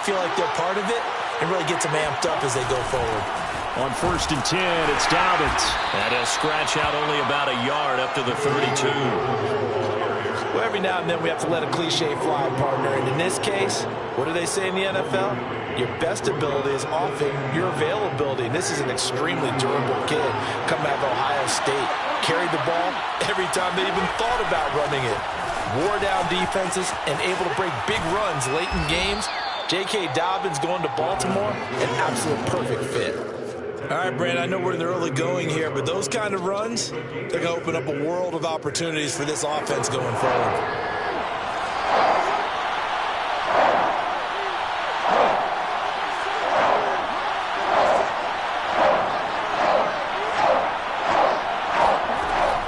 feel like they're part of it and really gets them amped up as they go forward. On 1st and 10, it's Dobbins. And he'll scratch out only about a yard up to the 32. Well, every now and then we have to let a cliche fly, partner. And in this case, what do they say in the NFL? Your best ability is often your availability. And this is an extremely durable kid coming out of Ohio State. Carried the ball every time they even thought about running it. Wore down defenses and able to break big runs late in games. J.K. Dobbins going to Baltimore, an absolute perfect fit. All right, Brandon, I know we're in the early going here, but those kind of runs, they're going to open up a world of opportunities for this offense going forward.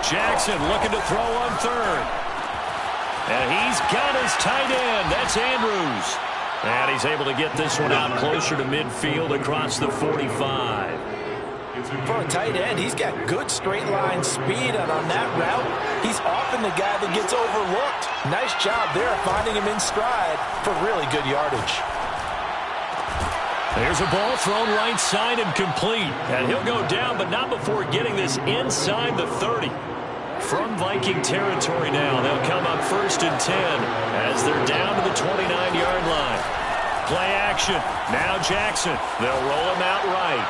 Jackson looking to throw on 3rd. And he's got his tight end. That's Andrews. And he's able to get this one out closer to midfield across the 45. For a tight end, he's got good straight line speed, and on that route, he's often the guy that gets overlooked. Nice job there finding him in stride for really good yardage. There's a ball thrown right side and complete. And he'll go down, but not before getting this inside the 30. From Viking territory now, they'll come up 1st and 10 as they're down to the 29-yard line. Play action. Now Jackson. They'll roll him out right.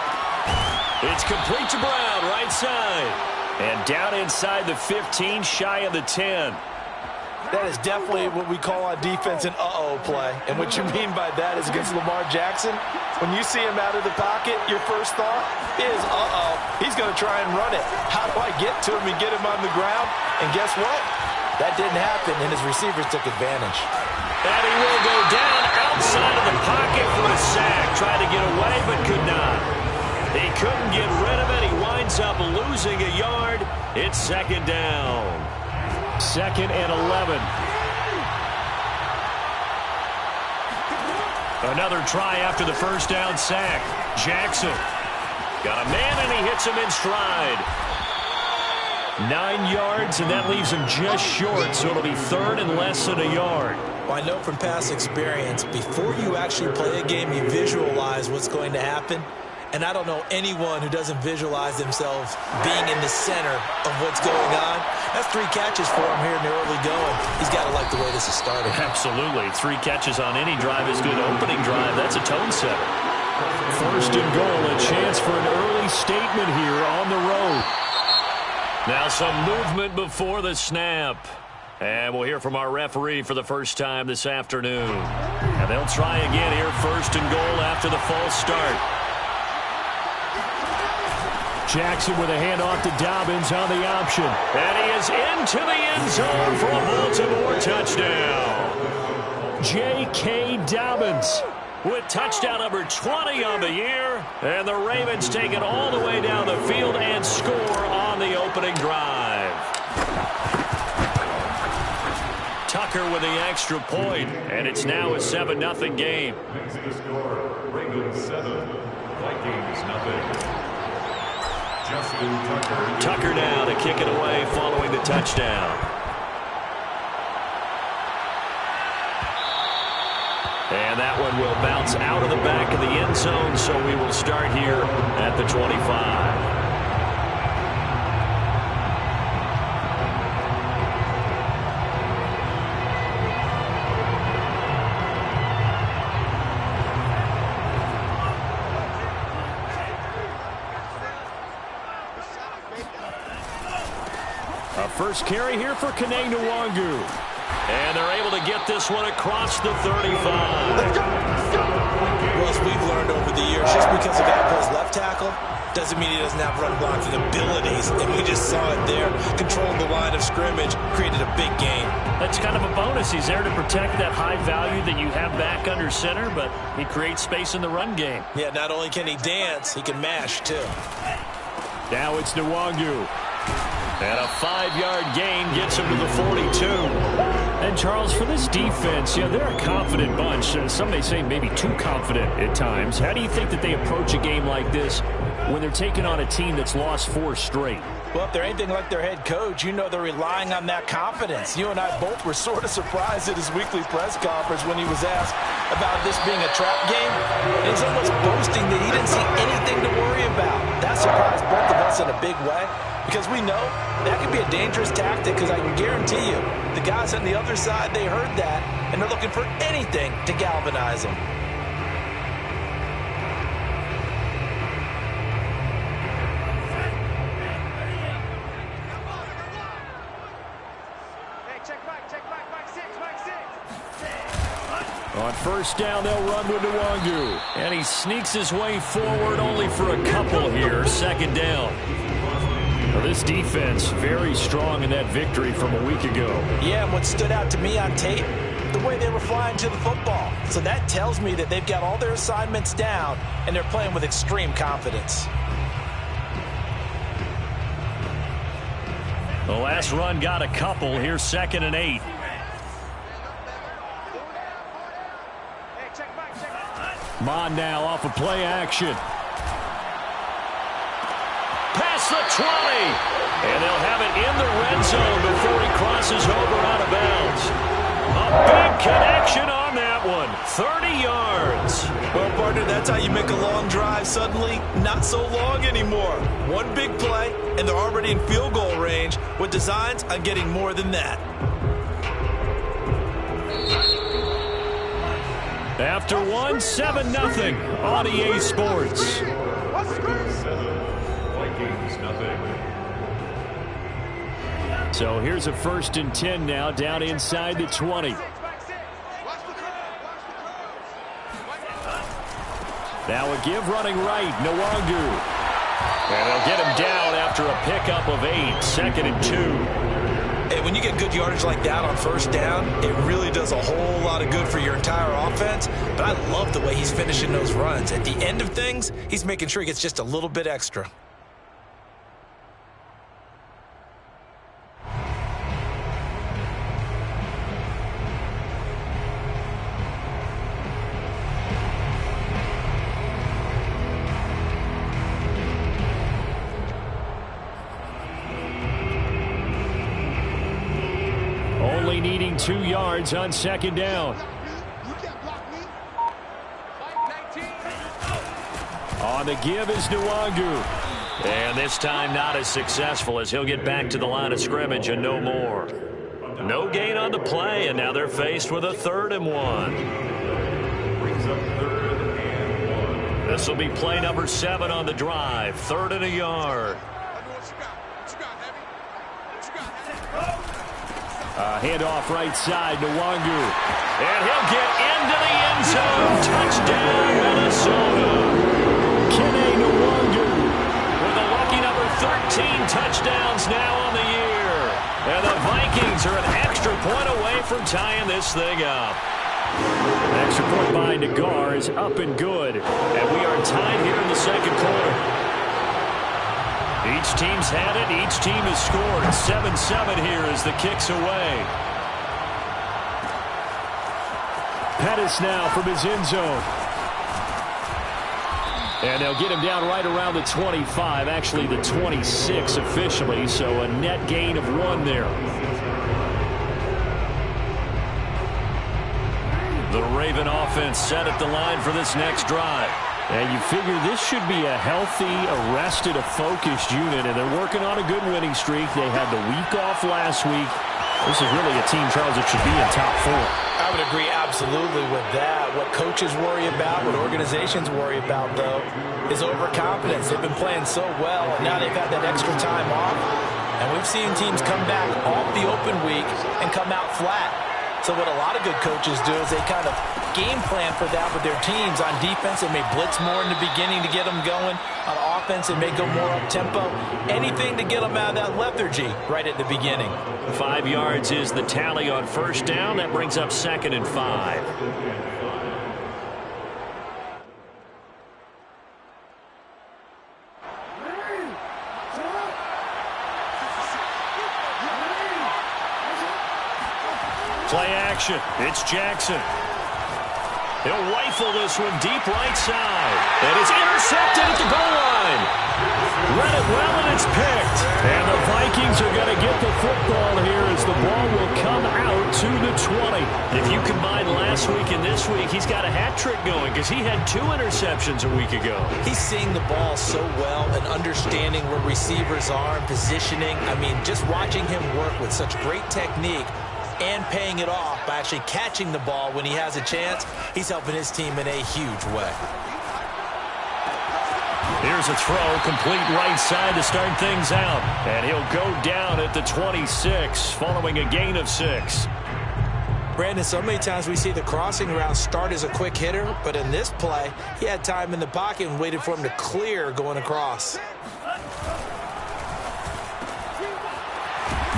It's complete to Brown, right side. And down inside the 15, shy of the 10. That is definitely what we call on defense an uh-oh play. And what you mean by that is against Lamar Jackson, when you see him out of the pocket, your first thought is, uh-oh, he's going to try and run it. How do I get to him and get him on the ground? And guess what? That didn't happen, and his receivers took advantage. And he will go down outside of the pocket for a sack. Tried to get away, but could not. He couldn't get rid of it. He winds up losing a yard. It's 2nd down. 2nd and 11. Another try after the first down sack. Jackson got a man, and he hits him in stride. 9 yards, and that leaves him just short, so it'll be 3rd and less than a yard. Well, I know from past experience, before you actually play a game, you visualize what's going to happen. And I don't know anyone who doesn't visualize themselves being in the center of what's going on. That's 3 catches for him here in the early going. He's got to like the way this is starting. Absolutely. 3 catches on any drive is good. Opening drive, that's a tone setter. 1st and goal, a chance for an early statement here on the road. Now some movement before the snap. And we'll hear from our referee for the first time this afternoon. And they'll try again here, 1st and goal after the false start. Jackson with a handoff to Dobbins on the option. And he is into the end zone for a Baltimore touchdown. J.K. Dobbins with touchdown number 20 on the year. And the Ravens take it all the way down the field and score on the opening drive. Tucker with the extra point, and it's now a 7-0 game. Ravens 7, Vikings nothing. Tucker now to kick it away following the touchdown. And that one will bounce out of the back of the end zone, so we will start here at the 25. First carry here for Kene Nwangu. And they're able to get this one across the 35. Well, as we've learned over the years, just because a guy plays left tackle doesn't mean he doesn't have run blocking abilities. And we just saw it there. Controlled the line of scrimmage, created a big gain. That's kind of a bonus. He's there to protect that high value that you have back under center, but he creates space in the run game. Yeah, not only can he dance, he can mash, too. Now it's Nwangu. And a 5-yard gain gets him to the 42. And, Charles, for this defense, they're a confident bunch. Some may say maybe too confident at times. How do you think that they approach a game like this when they're taking on a team that's lost 4 straight? Well, if they're anything like their head coach, you know they're relying on that confidence. You and I both were sort of surprised at his weekly press conference when he was asked about this being a trap game. And he's almost boasting that he didn't see anything to worry about. That surprised both of us in a big way because we know that could be a dangerous tactic because I can guarantee you the guys on the other side, they heard that, and they're looking for anything to galvanize them. On first down, they'll run with Nwangu. And he sneaks his way forward only for a couple here. Second down. Now this defense very strong in that victory from a week ago. Yeah, and what stood out to me on tape, the way they were flying to the football. So that tells me that they've got all their assignments down, and they're playing with extreme confidence. The last run got a couple. Here's 2nd and 8. Mon now off of play action. Past the 20. And they'll have it in the red zone before he crosses over out of bounds. A big connection on that one. 30 yards. Well, partner, that's how you make a long drive suddenly not so long anymore. One big play, and they're already in field goal range with designs on getting more than that. After 1, 7-0 on EA Sports. 7, Vikings nothing. So here's a 1st and 10 now down inside the 20. Now a give running right, Nwangu. And they'll get him down after a pickup of 8, 2nd and 2. Hey, when you get good yardage like that on first down, it really does a whole lot of good for your entire offense. But I love the way he's finishing those runs. At the end of things, he's making sure he gets just a little bit extra. Only needing 2 yards on 2nd down. On the give is Nwangu. And this time not as successful as he'll get back to the line of scrimmage and no more. No gain on the play, and now they're faced with a 3rd and 1. Brings up 3rd and 1. This will be play number 7 on the drive. 3rd and a yard. Handoff right side to Nwangu. And he'll get into the end zone. Touchdown, Minnesota. Kene Nwangu with a lucky number 13 touchdowns now on the year. And the Vikings are an extra point away from tying this thing up. Extra point by Nagar is up and good. And we are tied here in the 2nd quarter. Each team's had it. Each team has scored. 7-7 here as the kick's away. Pettis now from his end zone. And they'll get him down right around the 25. Actually, the 26 officially. So a net gain of 1 there. The Raven offense set at the line for this next drive. And you figure this should be a healthy, arrested, a focused unit, and they're working on a good winning streak. They had the week off last week. This is really a team, Charles, that should be in top 4. I would agree absolutely with that. What coaches worry about, what organizations worry about, though, is overconfidence. They've been playing so well, and now they've had that extra time off. And we've seen teams come back off the open week and come out flat. So what a lot of good coaches do is they kind of game plan for that with their teams. On defense, they may blitz more in the beginning to get them going. On offense, they may go more up-tempo. Anything to get them out of that lethargy right at the beginning. 5 yards is the tally on first down. That brings up 2nd and 5. Play action. It's Jackson. He'll rifle this one deep right side. And it's intercepted at the goal line. Read it well, and it's picked. And the Vikings are going to get the football here as the ball will come out to the 20. If you combine last week and this week, he's got a hat trick going because he had 2 interceptions a week ago. He's seeing the ball so well and understanding where receivers are and positioning. I mean, just watching him work with such great technique and paying it off by actually catching the ball when he has a chance, he's helping his team in a huge way. Here's a throw, complete right side to start things out. And he'll go down at the 26 following a gain of 6. Brandon, so many times we see the crossing route start as a quick hitter, but in this play, he had time in the pocket and waited for him to clear going across.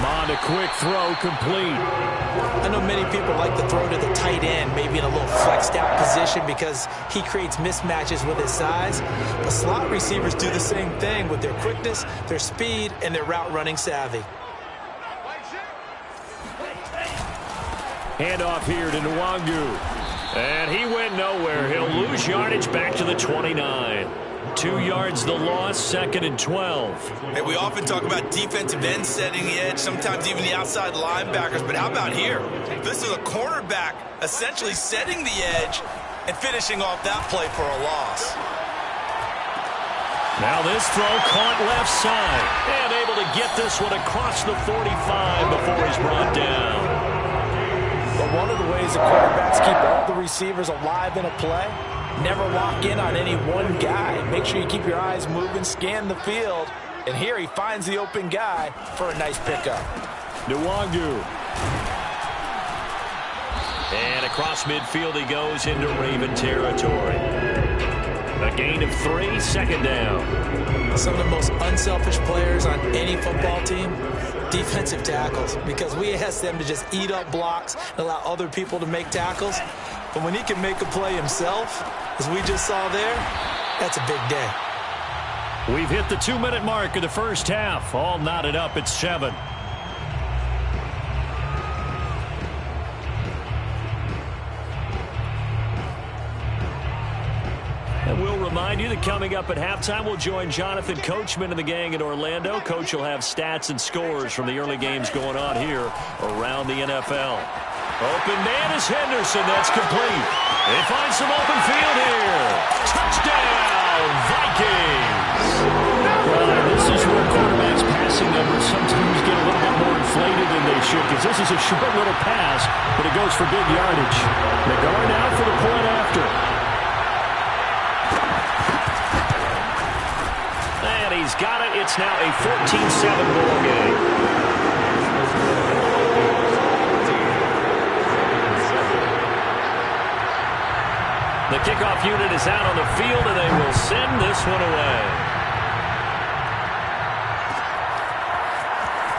Mond, a quick throw, complete. I know many people like to throw to the tight end, maybe in a little flexed out position because he creates mismatches with his size. But slot receivers do the same thing with their quickness, their speed, and their route running savvy. Handoff here to Nwangu. And he went nowhere. He'll lose yardage back to the 29. 2 yards the loss, 2nd and 12. Hey, we often talk about defensive ends setting the edge, sometimes even the outside linebackers, but how about here? This is a cornerback essentially setting the edge and finishing off that play for a loss. Now this throw caught left side. And able to get this one across the 45 before he's brought down. But one of the ways the quarterbacks keep all the receivers alive in a play, never lock in on any one guy. Make sure you keep your eyes moving, scan the field. And here he finds the open guy for a nice pickup. Nwangu. And across midfield he goes into Raven territory. A gain of 3, 2nd down. Some of the most unselfish players on any football team, defensive tackles, because we ask them to just eat up blocks and allow other people to make tackles. But when he can make a play himself, as we just saw there, that's a big day. We've hit the 2-minute mark of the first half. All knotted up at 7. And we'll remind you that coming up at halftime, we'll join Jonathan Coachman and the gang in Orlando. Coach will have stats and scores from the early games going on here around the NFL. Open man is Henderson. That's complete. They find some open field here. Touchdown, Vikings. This is where quarterbacks' passing numbers sometimes get a little bit more inflated than they should, because this is a short little pass, but it goes for big yardage. McGovern out for the point after. And he's got it. It's now a 14-7 ball game. The kickoff unit is out on the field, and they will send this one away.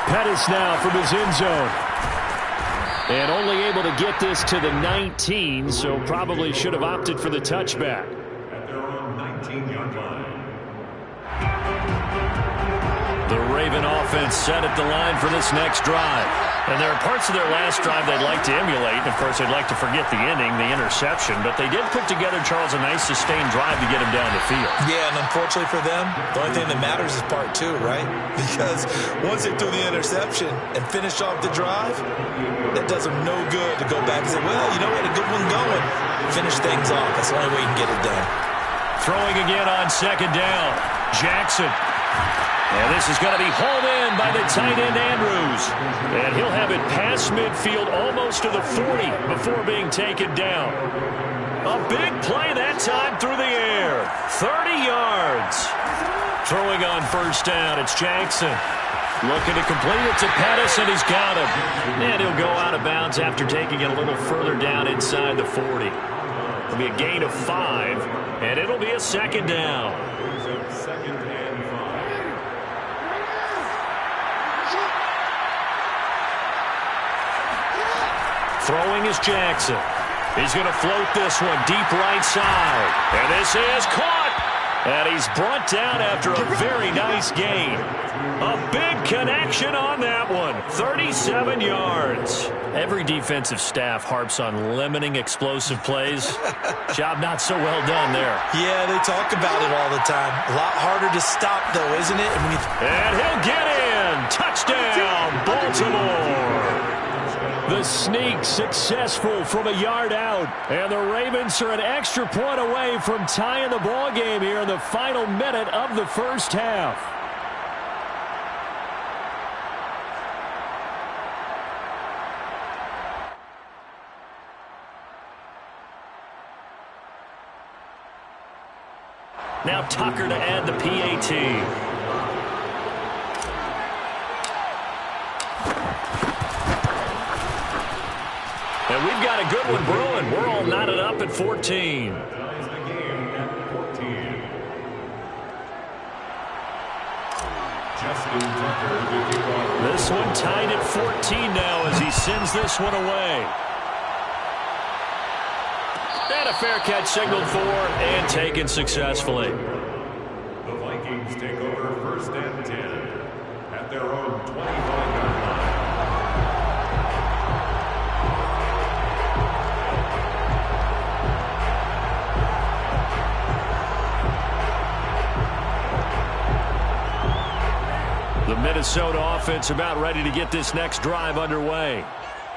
Pettis now from his end zone. And only able to get this to the 19, so probably should have opted for the touchback. At their own 19-yard line. The Raven offense set at the line for this next drive. And there are parts of their last drive they'd like to emulate. And, of course, they'd like to forget the ending, the interception. But they did put together, Charles, a nice sustained drive to get him down the field. Yeah, and unfortunately for them, the only thing that matters is part 2, right? Because once they threw the interception and finished off the drive, that does them no good to go back and say, well, you know what, a good one going. Finish things off. That's the only way you can get it done. Throwing again on 2nd down. Jackson. And this is going to be hauled in by the tight end, Andrews. And he'll have it past midfield almost to the 40 before being taken down. A big play that time through the air. 30 yards. Throwing on 1st down, it's Jackson. Looking to complete it to Pettis, and he's got him. And he'll go out of bounds after taking it a little further down inside the 40. It'll be a gain of 5, and it'll be a 2nd down. Second and 5. Throwing is Jackson. He's going to float this one deep right side. And this is caught. And he's brought down after a very nice gain. A big connection on that one. 37 yards. Every defensive staff harps on limiting explosive plays. Job not so well done there. Yeah, they talk about it all the time. A lot harder to stop, though, isn't it? And he'll get in. Touchdown, Baltimore. The sneak successful from a yard out. And the Ravens are an extra point away from tying the ball game here in the final minute of the first half. Now Tucker to add the PAT. And we've got a good one brewing. We're all knotted up at 14. Ties the game at 14. Justin Tucker to kick off. This one tied at 14 now as he sends this one away. And a fair catch signaled for and taken successfully. The Vikings take over first and 10 at their own 25-yard line. The Minnesota offense about ready to get this next drive underway.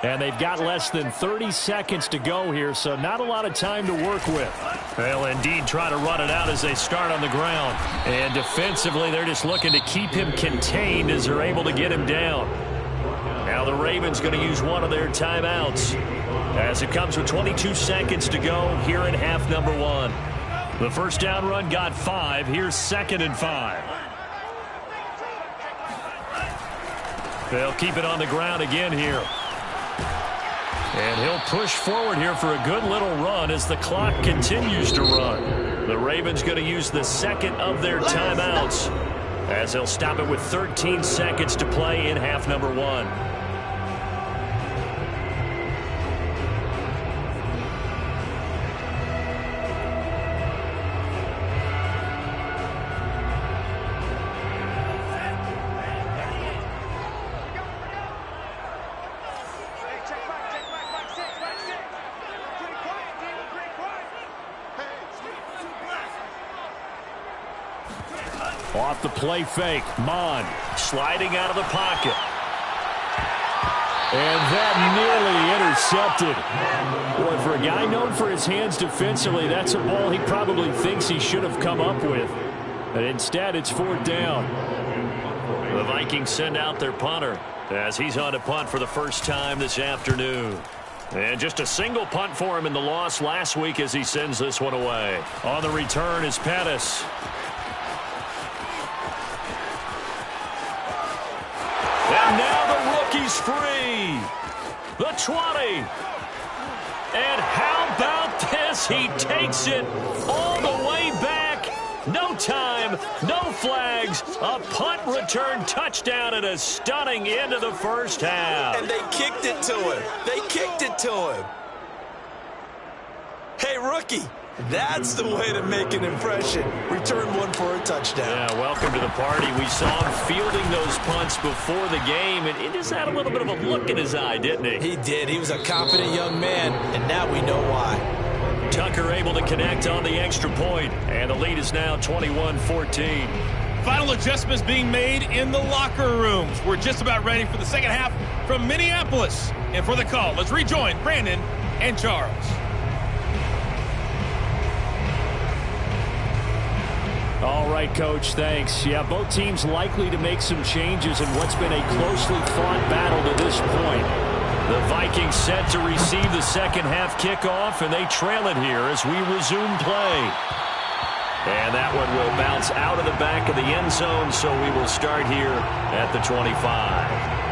And they've got less than 30 seconds to go here, so not a lot of time to work with. They'll indeed try to run it out as they start on the ground. And defensively, they're just looking to keep him contained as they're able to get him down. Now the Ravens going to use one of their timeouts as it comes with 22 seconds to go here in half number one. The first down run got 5. Here's 2nd and 5. They'll keep it on the ground again here. And he'll push forward here for a good little run as the clock continues to run. The Ravens going to use the second of their timeouts as they'll stop it with 13 seconds to play in half number one. Off the play fake, Mon sliding out of the pocket. And that nearly intercepted. Boy, for a guy known for his hands defensively, that's a ball he probably thinks he should have come up with. But instead, it's 4th down. The Vikings send out their punter as he's on to punt for the first time this afternoon. And just a single punt for him in the loss last week as he sends this one away. On the return is Pettis. And now the rookie's free. The 20. And how about this? He takes it all the way back. No time, no flags. A punt return touchdown and a stunning end of the first half. And they kicked it to him. They kicked it to him. Hey, rookie. That's the way to make an impression. Return one for a touchdown. Yeah, welcome to the party. We saw him fielding those punts before the game, and he just had a little bit of a look in his eye, didn't he? He did. He was a confident young man, and now we know why. Tucker able to connect on the extra point, and the lead is now 21-14. Final adjustments being made in the locker rooms. We're just about ready for the second half from Minneapolis. And for the call, let's rejoin Brandon and Charles. All right, Coach, thanks. Yeah, both teams likely to make some changes in what's been a closely fought battle to this point. The Vikings set to receive the second half kickoff, and they trail it here as we resume play. And that one will bounce out of the back of the end zone, so we will start here at the 25.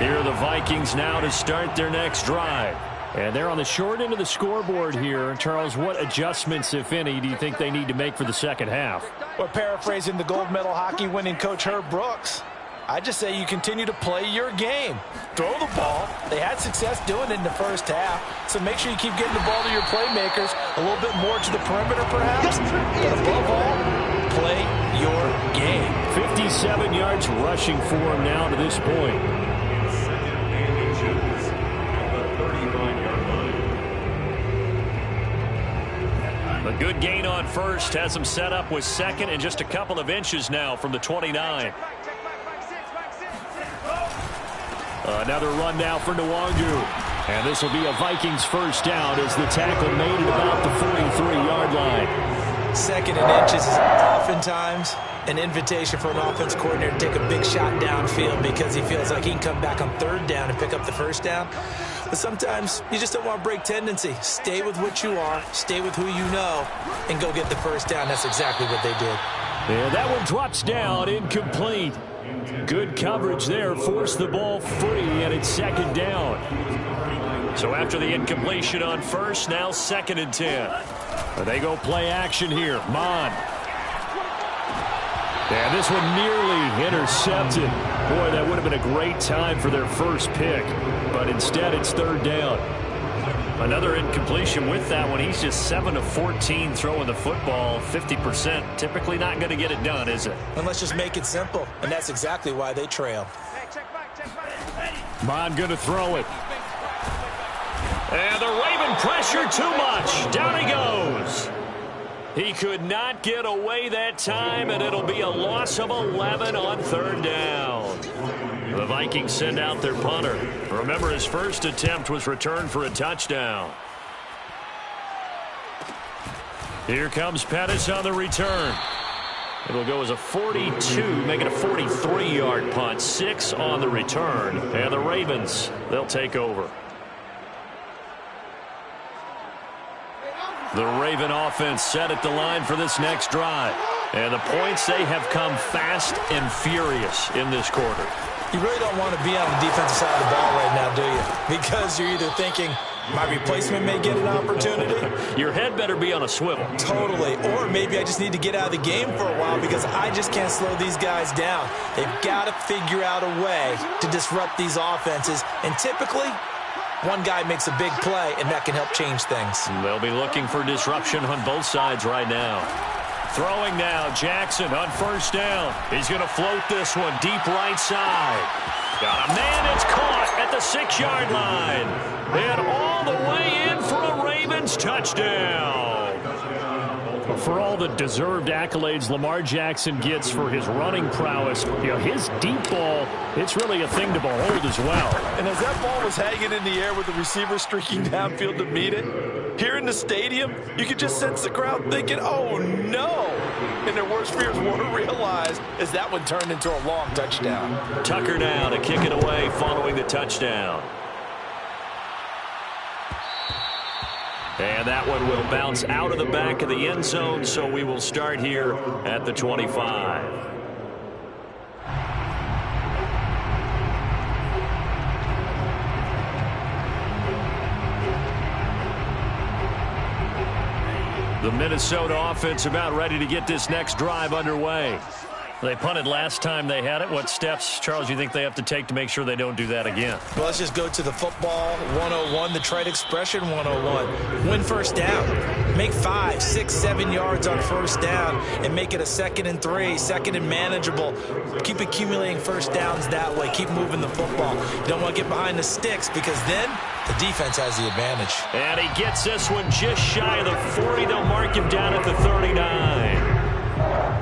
Here are the Vikings now to start their next drive. And they're on the short end of the scoreboard here. Charles, what adjustments, if any, do you think they need to make for the second half? We're paraphrasing the gold medal hockey winning coach Herb Brooks. I just say you continue to play your game. Throw the ball. They had success doing it in the first half, so make sure you keep getting the ball to your playmakers, a little bit more to the perimeter perhaps, but above all, play your game. 57 yards rushing for him now to this point. Second and inches at the 35-yard line. A good gain on first has him set up with second and just a couple of inches now from the 29. Another run now for Nwangu. And this will be a Vikings first down as the tackle made at about the 43-yard line. Second and inches is oftentimes an invitation for an offense coordinator to take a big shot downfield because he feels like he can come back on third down and pick up the first down. But sometimes you just don't want to break tendency. Stay with what you are, stay with who you know, and go get the first down. That's exactly what they did. And that one drops down, incomplete. Good coverage there, forced the ball free, and it's second down. So after the incompletion on first, now second and 10. They go play action here. Mon. And this one nearly intercepted. Boy, that would have been a great time for their first pick. But instead, it's third down. Another incompletion with that one. He's just 7 of 14 throwing the football, 50%. Typically not going to get it done, is it? And let's just make it simple. And that's exactly why they trail. Mon going to throw it. And the Raven pressure too much. Down he goes. He could not get away that time, and it'll be a loss of 11 on third down. The Vikings send out their punter. Remember, his first attempt was returned for a touchdown. Here comes Pettis on the return. It'll go as a 42, make it a 43-yard punt. 6 on the return. And the Ravens, they'll take over. The Raven offense set at the line for this next drive. And the points, they have come fast and furious in this quarter. You really don't want to be on the defensive side of the ball right now, do you? Because you're either thinking, my replacement may get an opportunity. Your head better be on a swivel. Totally. Or maybe I just need to get out of the game for a while because I just can't slow these guys down. They've got to figure out a way to disrupt these offenses. And typically, one guy makes a big play, and that can help change things. They'll be looking for disruption on both sides right now. Throwing now, Jackson on first down. He's going to float this one deep right side. Got a man, it's caught at the 6-yard line. And all the way in for a Ravens touchdown. For all the deserved accolades Lamar Jackson gets for his running prowess, his deep ball, it's really a thing to behold as well. And as that ball was hanging in the air with the receiver streaking downfield to meet it, here in the stadium, you could just sense the crowd thinking, oh, no. And their worst fears weren't realized as that one turned into a long touchdown. Tucker now to kick it away following the touchdown. And that one will bounce out of the back of the end zone, so we will start here at the 25. The Minnesota offense about ready to get this next drive underway. They punted last time they had it. What steps, Charles, you think they have to take to make sure they don't do that again? Well, let's just go to the football 101, the trade expression 101. Win first down. Make 5, 6, 7 yards on first down and make it a 2nd and 3, 2nd and manageable. Keep accumulating first downs that way. Keep moving the football. You don't want to get behind the sticks because then the defense has the advantage. And he gets this one just shy of the 40. They'll mark him down at the 39.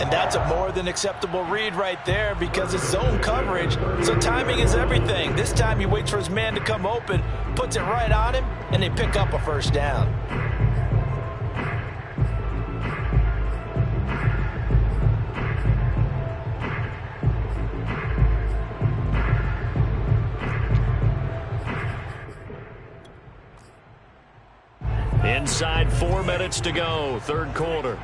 And that's a more than acceptable read right there because it's zone coverage, so timing is everything. This time he waits for his man to come open, puts it right on him, and they pick up a first down. Inside 4 minutes to go, third quarter.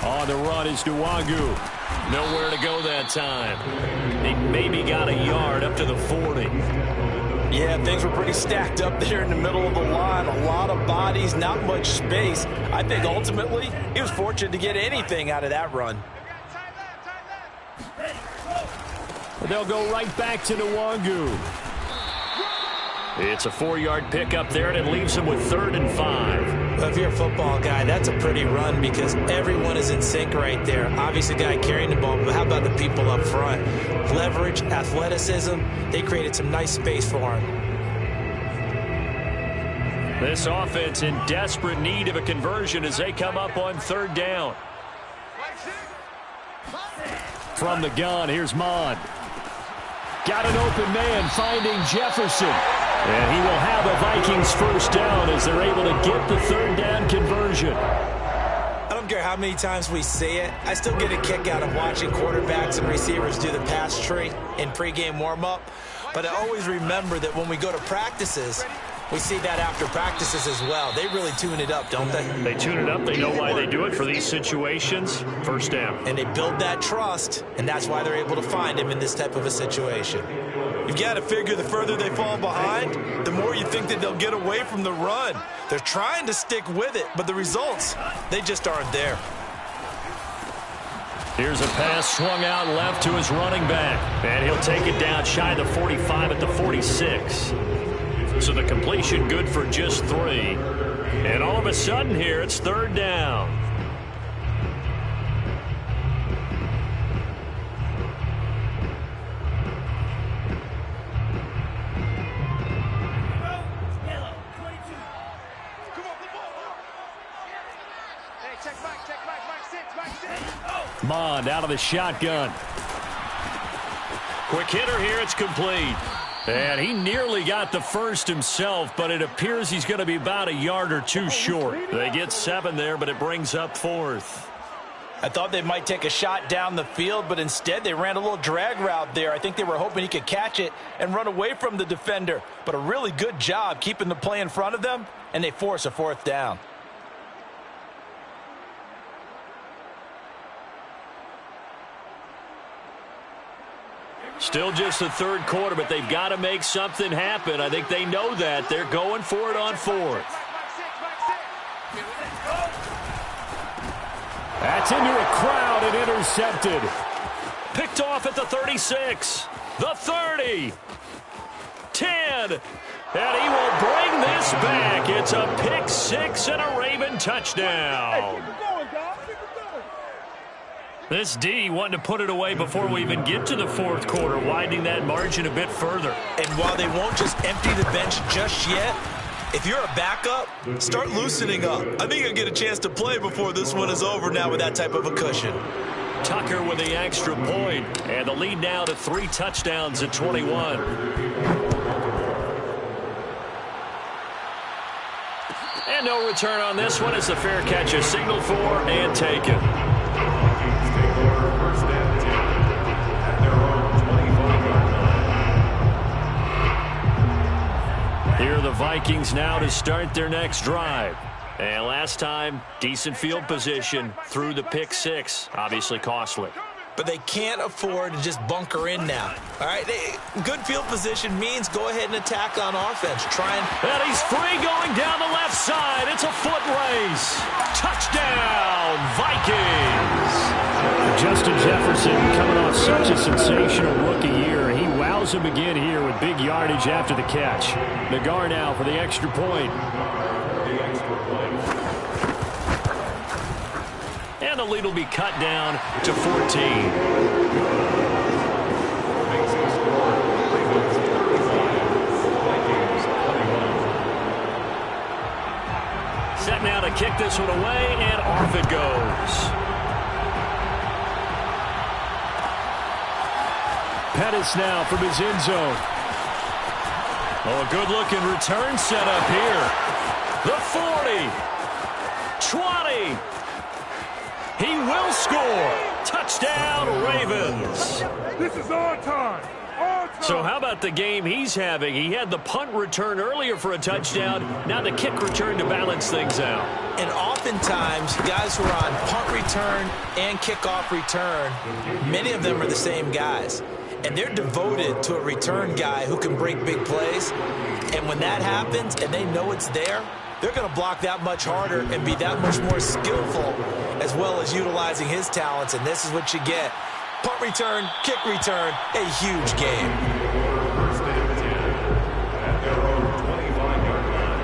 On the run is Nwangu. Nowhere to go that time. He maybe got a yard up to the 40. Yeah, things were pretty stacked up there in the middle of the line. A lot of bodies, not much space. I think ultimately he was fortunate to get anything out of that run. They'll go right back to Nwangu. It's a 4-yard pickup there, and it leaves him with 3rd and 5. Well, if you're a football guy, that's a pretty run because everyone is in sync right there. Obviously, the guy carrying the ball, but how about the people up front? Leverage, athleticism, they created some nice space for him. This offense in desperate need of a conversion as they come up on 3rd down. From the gun, here's Mond. Got an open man, finding Jefferson. And he will have a Vikings 1st down as they're able to get the 3rd down conversion. I don't care how many times we see it. I still get a kick out of watching quarterbacks and receivers do the pass tree in pregame warm-up. But I always remember that when we go to practices, we see that after practices as well. They really tune it up, don't they? They tune it up. They know why they do it for these situations. 1st down. And they build that trust, and that's why they're able to find him in this type of a situation. You've got to figure the further they fall behind, the more you think that they'll get away from the run. They're trying to stick with it, but the results, they just aren't there. Here's a pass swung out left to his running back. And he'll take it down shy of the 45 at the 46. So the completion good for just 3. And all of a sudden here, it's 3rd down. Mond out of the shotgun. Quick hitter here, it's complete. And he nearly got the first himself, but it appears he's going to be about a yard or 2 short. They get 7 there, but it brings up 4th. I thought they might take a shot down the field, but instead they ran a little drag route there. I think they were hoping he could catch it and run away from the defender. But a really good job keeping the play in front of them, and they force a 4th down. Still just the 3rd quarter, but they've got to make something happen. I think they know that. They're going for it on 4th. That's into a crowd and intercepted. Picked off at the 36. The 30. 10. And he will bring this back. It's a pick 6 and a Raven touchdown. This D wanting to put it away before we even get to the 4th quarter, widening that margin a bit further. And while they won't just empty the bench just yet, if you're a backup, start loosening up. I think you'll get a chance to play before this one is over now with that type of a cushion. Tucker with the extra point, and the lead now to 3 touchdowns at 21. And no return on this one as the fair catch is signaled for and taken. Here are the Vikings now to start their next drive. And last time, decent field position through the pick 6. Obviously costly. But they can't afford to just bunker in now. All right, good field position means go ahead and attack on offense. And he's free going down the left side. It's a foot race. Touchdown, Vikings. Justin Jefferson coming off such a sensational rookie year. He wows him again here with big yardage after the catch. Nagar now for the extra point. And the lead will be cut down to 14. Set now to kick this one away, and off it goes. Pettis now from his end zone. Oh, a good-looking return set up here. The 40. 20. He will score. Touchdown, Ravens. This is our time. So how about the game he's having? He had the punt return earlier for a touchdown. Now the kick return to balance things out. And oftentimes, guys who are on punt return and kickoff return, many of them are the same guys. And they're devoted to a return guy who can break big plays. And when that happens and they know it's there, they're going to block that much harder and be that much more skillful, as well as utilizing his talents. And this is what you get Punt return, kick return, a huge game. First and 10 at their own 25-yard line.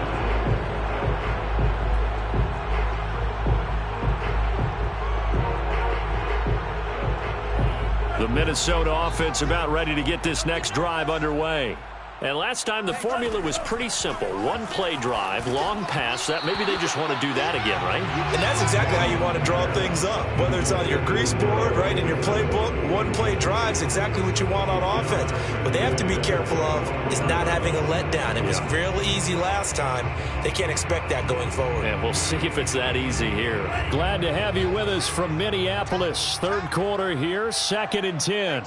The Minnesota offense about ready to get this next drive underway. And last time the formula was pretty simple. One play drive, long pass. That maybe they just want to do that again, right? And that's exactly how you want to draw things up. Whether it's on your grease board, right, in your playbook, one play drive is exactly what you want on offense. What they have to be careful of is not having a letdown. It was real easy last time. They can't expect that going forward. And we'll see if it's that easy here. Glad to have you with us from Minneapolis. Third quarter here, 2nd and 10.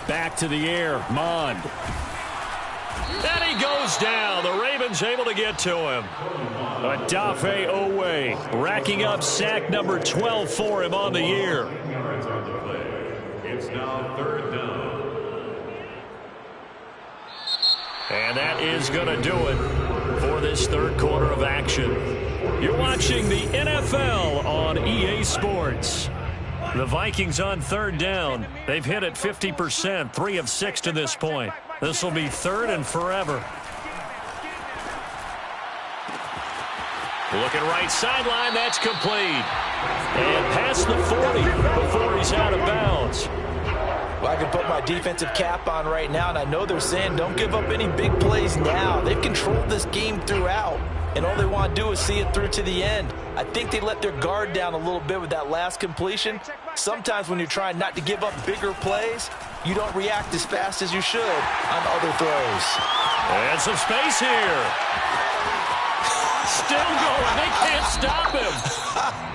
Back to the air, Mond. And he goes down. The Ravens able to get to him. Odafe Owe racking up sack number 12 for him on the year. It's now 3rd down. And that is going to do it for this third quarter of action. You're watching the NFL on EA Sports. The Vikings on 3rd down. They've hit it 50%, 3 of 6 to this point. This will be 3rd and forever. Looking right sideline, that's complete. And past the 40 before he's out of bounds. Well, I can put my defensive cap on right now, and I know they're saying don't give up any big plays now. They've controlled this game throughout, and all they want to do is see it through to the end. I think they let their guard down a little bit with that last completion. Sometimes when you're trying not to give up bigger plays, you don't react as fast as you should on other throws. And some space here. Still going. They can't stop him.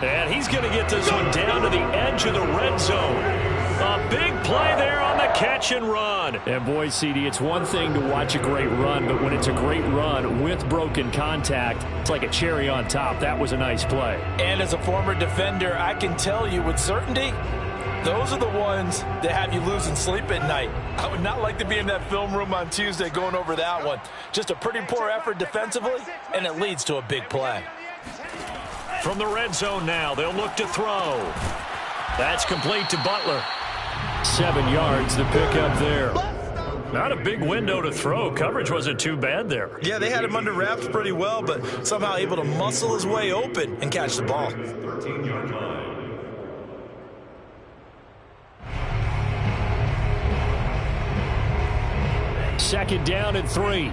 And he's going to get this one down to the edge of the red zone. A big play there on the catch and run. And boy, CD, it's one thing to watch a great run, but when it's a great run with broken contact, it's like a cherry on top. That was a nice play. And as a former defender, I can tell you with certainty, those are the ones that have you losing sleep at night. I would not like to be in that film room on Tuesday going over that one. Just a pretty poor effort defensively, and it leads to a big play. From the red zone now, they'll look to throw. That's complete to Butler. 7 yards to pick up there. Not a big window to throw. Coverage wasn't too bad there. Yeah, they had him under wraps pretty well, but somehow able to muscle his way open and catch the ball. 13-yard line. Second down and 3.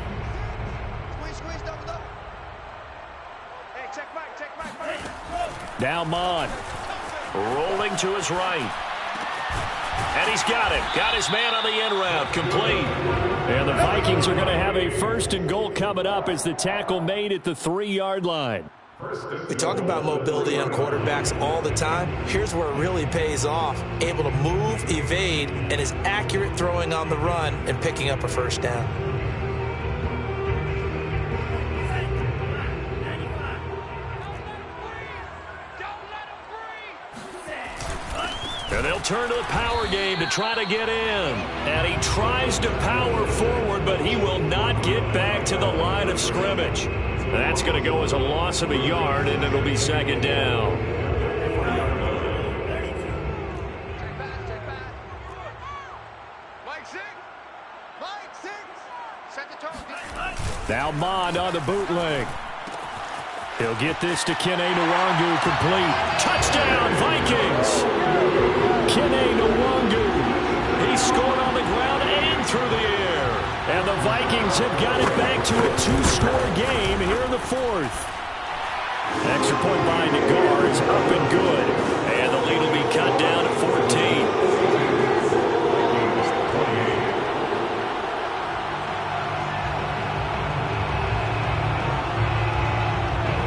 Now Mond. Rolling to his right. And he's got him. Got his man on the end route. Complete. And the Vikings are going to have a 1st and goal coming up as the tackle made at the 3-yard line. We talk about mobility on quarterbacks all the time. Here's where it really pays off. Able to move, evade, and is accurate throwing on the run and picking up a 1st down. And they'll turn to the power game to try to get in. And he tries to power forward, but he will not get back to the line of scrimmage. That's going to go as a loss of a yard, and it'll be 2nd down. Now Mond on the bootleg. He'll get this to Kene Nwangu complete. Touchdown, Vikings! Kene Nwangu. He scored on the ground and through the air. And the Vikings have got it back to a 2-score game here in the 4th. Extra point by Nagar is up and good. And the lead will be cut down to 14.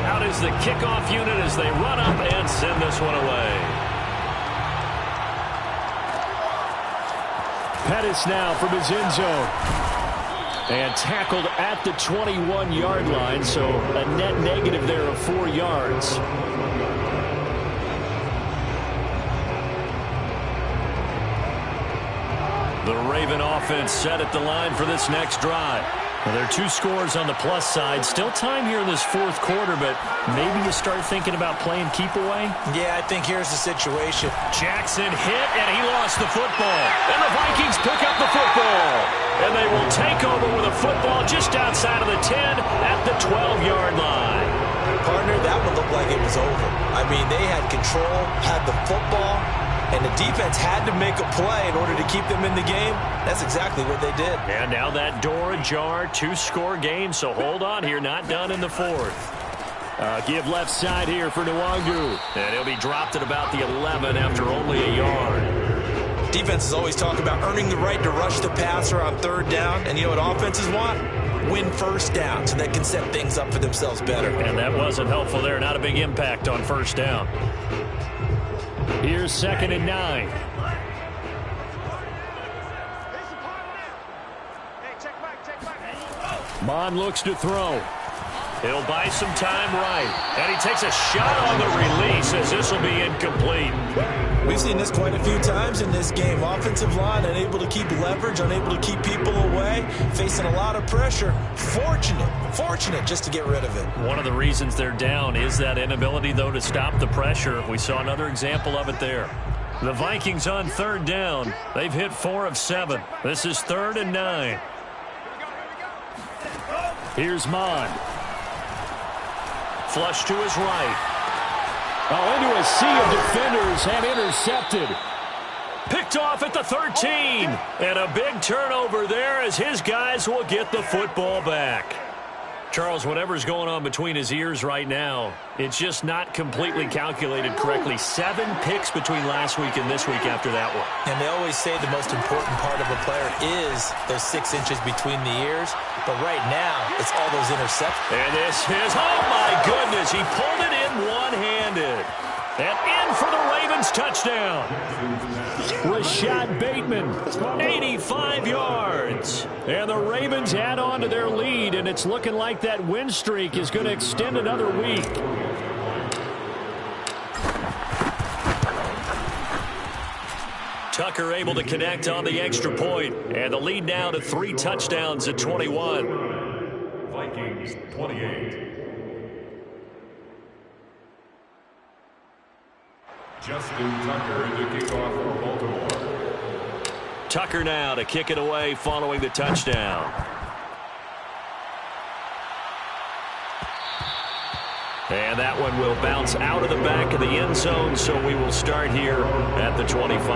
Out is the kickoff unit as they run up and send this one away. Pettis now from his end zone. And tackled at the 21-yard line, so a net negative there of 4 yards. The Raven offense set at the line for this next drive. Well, there are 2 scores on the plus side. Still time here in this fourth quarter, but maybe you start thinking about playing keep away? Yeah, I think here's the situation. Jackson hit, and he lost the football. And the Vikings pick up the football. And they will take over with a football just outside of the 10 at the 12-yard line. Partner, that one looked like it was over. I mean, they had control, had the football, and the defense had to make a play in order to keep them in the game. That's exactly what they did. And now that door ajar, 2-score game, so hold on here, not done in the fourth. Give left side here for Nwangu. And he'll be dropped at about the 11 after only a yard. Defenses always talk about earning the right to rush the passer on third down, and you know what offenses want? Win first down so they can set things up for themselves better. And that wasn't helpful there, not a big impact on first down. Here's 2nd and 9. Mon looks to throw. He'll buy some time right. And he takes a shot on the release as this will be incomplete. We've seen this quite a few times in this game. Offensive line unable to keep leverage, unable to keep people away, facing a lot of pressure. Fortunate just to get rid of it. One of the reasons they're down is that inability, though, to stop the pressure. We saw another example of it there. The Vikings on third down. They've hit 4 of 7. This is 3rd and 9. Here's Mon. Flush to his right. Oh, into a sea of defenders and intercepted. Picked off at the 13. And a big turnover there as his guys will get the football back. Charles, whatever's going on between his ears right now, it's just not completely calculated correctly. 7 picks between last week and this week after that one. And they always say the most important part of a player is those 6 inches between the ears. But right now, it's all those interceptions. And this is, oh my goodness, he pulled it in one-handed. And in for the Ravens touchdown. Rashad Bateman, 85 yards. And the Ravens add on to their lead, and it's looking like that win streak is going to extend another week. Tucker able to connect on the extra point. And the lead now to 3 touchdowns at 21. Vikings 28. Justin Tucker to kick off for Baltimore. Tucker now to kick it away following the touchdown. And that one will bounce out of the back of the end zone, so we will start here at the 25.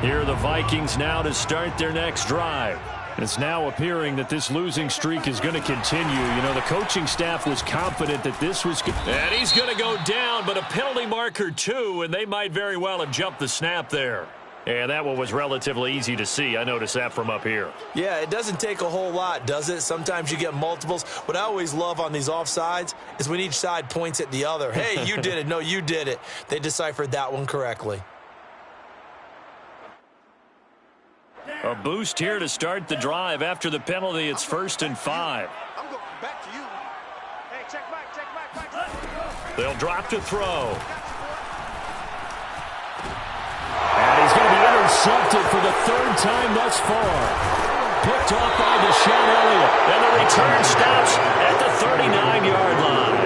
Here are the Vikings now to start their next drive. It's now appearing that this losing streak is going to continue. You know, the coaching staff was confident that this was good. And he's going to go down, but a penalty marker too, and they might very well have jumped the snap there. And that one was relatively easy to see. I noticed that from up here. Yeah, it doesn't take a whole lot, does it? Sometimes you get multiples. What I always love on these offsides is when each side points at the other. Hey, you did it. No, you did it. They deciphered that one correctly. A boost here to start the drive. After the penalty, it's 1st and 5. I'm going back to you. Hey, check back. They'll drop to throw. And he's going to be intercepted for the 3rd time thus far. Picked off by Deshaun Elliott. And the return stops at the 39-yard line.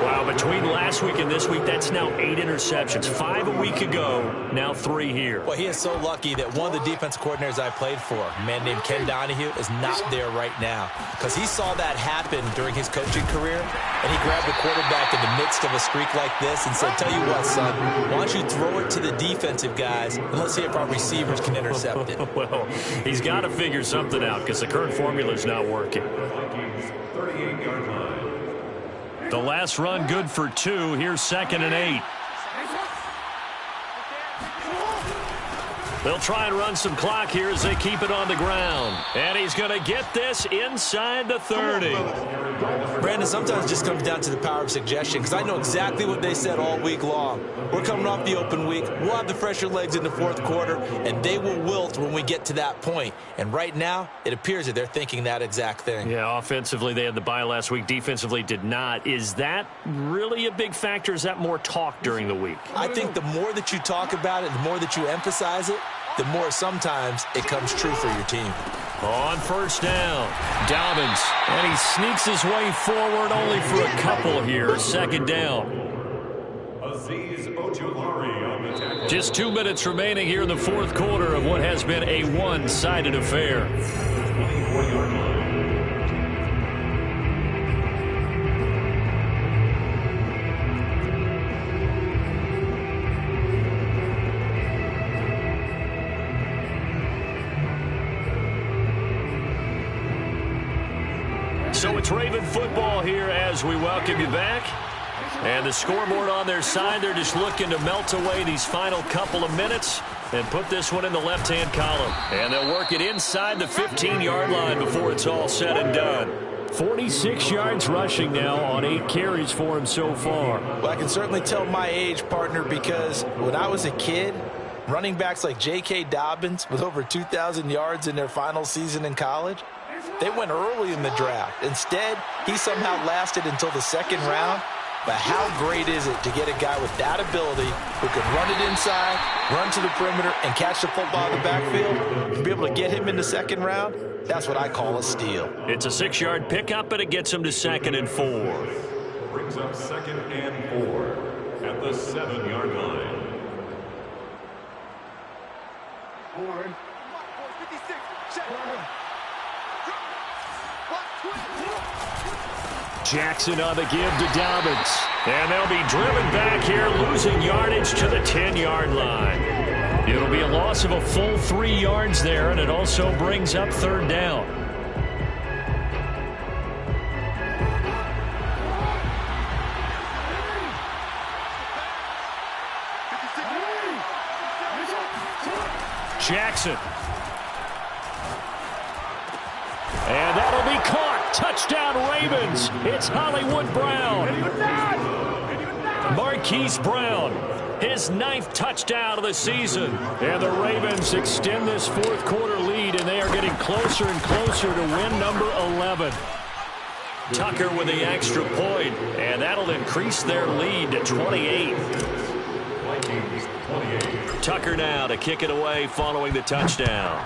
Wow, between last week and this week, that's now 8 interceptions. 5 a week ago, now 3 here. Well, he is so lucky that one of the defense coordinators I played for, a man named Ken Donahue, is not there right now. Because he saw that happen during his coaching career, and he grabbed the quarterback in the midst of a streak like this and said, tell you what, son, why don't you throw it to the defensive guys, and let's see if our receivers can intercept it. Well, he's got to figure something out because the current formula is not working. Vikings 38-yard line. The last run good for 2. Here's 2nd and 8. They'll try and run some clock here as they keep it on the ground. And he's going to get this inside the 30. Brandon, sometimes it just comes down to the power of suggestion, because I know exactly what they said all week long. We're coming off the open week. We'll have the fresher legs in the fourth quarter, and they will wilt when we get to that point. And right now, it appears that they're thinking that exact thing. Yeah, offensively, they had the bye last week. Defensively, did not. Is that really a big factor? Is that more talk during the week? I think the more that you talk about it, the more that you emphasize it, the more sometimes it comes true for your team. On first down, Dobbins, and he sneaks his way forward only for a couple here. Second down. Just 2 minutes remaining here in the fourth quarter of what has been a one-sided affair. So it's Raven football here as we welcome you back. And the scoreboard on their side, they're just looking to melt away these final couple of minutes and put this one in the left-hand column. And they'll work it inside the 15-yard line before it's all said and done. 46 yards rushing now on 8 carries for him so far. Well, I can certainly tell my age, partner, because when I was a kid, running backs like J.K. Dobbins with over 2,000 yards in their final season in college, they went early in the draft. Instead, he somehow lasted until the second round. But how great is it to get a guy with that ability who can run it inside, run to the perimeter, and catch the football in the backfield? To be able to get him in the second round, that's what I call a steal. It's a 6-yard pickup, and it gets him to 2nd and 4. Brings up 2nd and 4 at the 7-yard line. Forward. 56. Jackson on the give to Dobbins. And they'll be driven back here, losing yardage to the 10-yard line. It'll be a loss of a full 3 yards there, and it also brings up third down. Jackson. And that'll be caught. Touchdown Ravens. It's Hollywood Brown. Marquise Brown, his 9th touchdown of the season. And the Ravens extend this fourth quarter lead, and they are getting closer and closer to win number 11. Tucker with the extra point, and that'll increase their lead to 28. Tucker now to kick it away following the touchdown.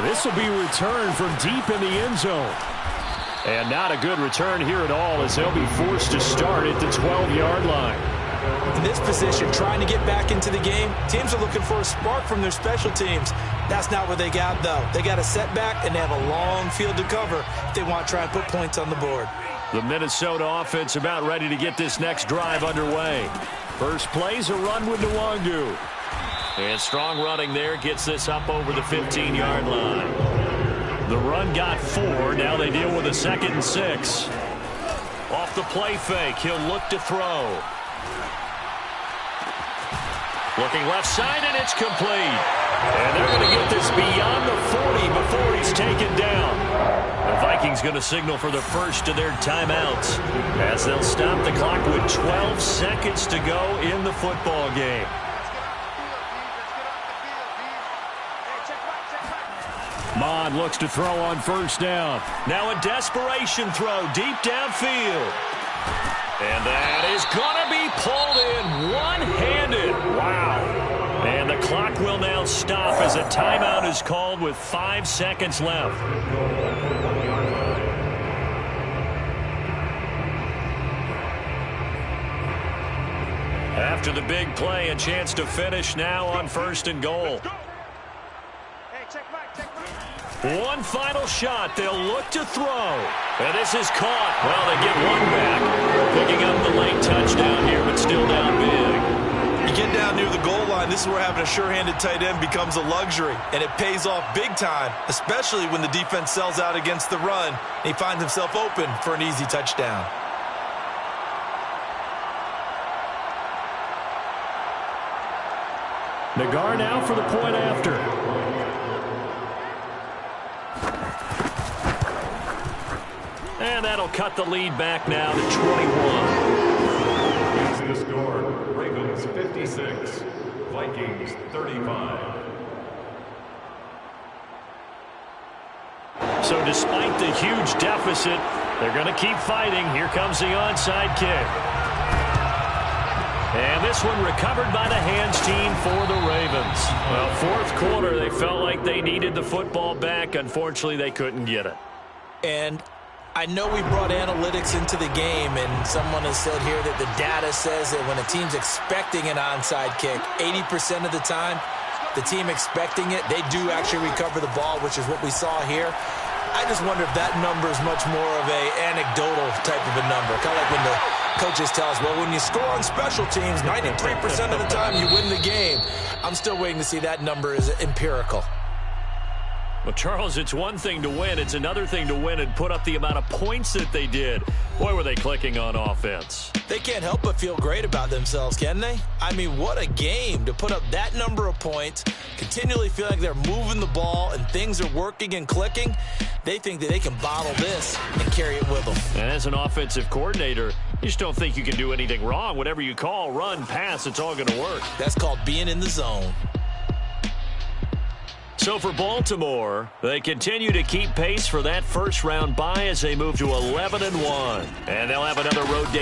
This will be returned from deep in the end zone. And not a good return here at all, as they'll be forced to start at the 12-yard line. In this position, trying to get back into the game, teams are looking for a spark from their special teams. That's not what they got, though. They got a setback, and they have a long field to cover if they want to try and put points on the board. The Minnesota offense about ready to get this next drive underway. First play's a run with Nwangu. And strong running there gets this up over the 15-yard line. The run got 4. Now they deal with a 2nd and 6. Off the play fake, he'll look to throw. Looking left side, and it's complete. And they're going to get this beyond the 40 before he's taken down. The Vikings going to signal for the first of their timeouts as they'll stop the clock with 12 seconds to go in the football game. Mond looks to throw on first down. Now a desperation throw deep downfield. And that is going to be pulled in one-handed. Wow. And the clock will now stop as a timeout is called with 5 seconds left. After the big play, a chance to finish now on 1st and goal. One final shot. They'll look to throw. And this is caught. Well, they get one back. Picking up the late touchdown here, but still down big. You get down near the goal line, this is where having a sure-handed tight end becomes a luxury. And it pays off big time, especially when the defense sells out against the run. And he finds himself open for an easy touchdown. Nagar now for the point after. And that'll cut the lead back now to 21. It's the score. Ravens 56, Vikings 35. So despite the huge deficit, they're going to keep fighting. Here comes the onside kick. And this one recovered by the hands team for the Ravens. Well, fourth quarter, they felt like they needed the football back. Unfortunately, they couldn't get it. And I know we brought analytics into the game, and someone has said here that the data says that when a team's expecting an onside kick, 80% of the time, the team expecting it, they do actually recover the ball, which is what we saw here. I just wonder if that number is much more of a anecdotal type of a number. Kind of like when the coaches tell us, well, when you score on special teams, 93% of the time you win the game. I'm still waiting to see that number is empirical. Well, Charles, it's one thing to win. It's another thing to win and put up the amount of points that they did. Boy, were they clicking on offense. They can't help but feel great about themselves, can they? I mean, what a game to put up that number of points, continually feel like they're moving the ball and things are working and clicking. They think that they can bottle this and carry it with them. And as an offensive coordinator, you just don't think you can do anything wrong. Whatever you call, run, pass, it's all going to work. That's called being in the zone. So for Baltimore, they continue to keep pace for that first-round bye as they move to 11-1. And they'll have another road day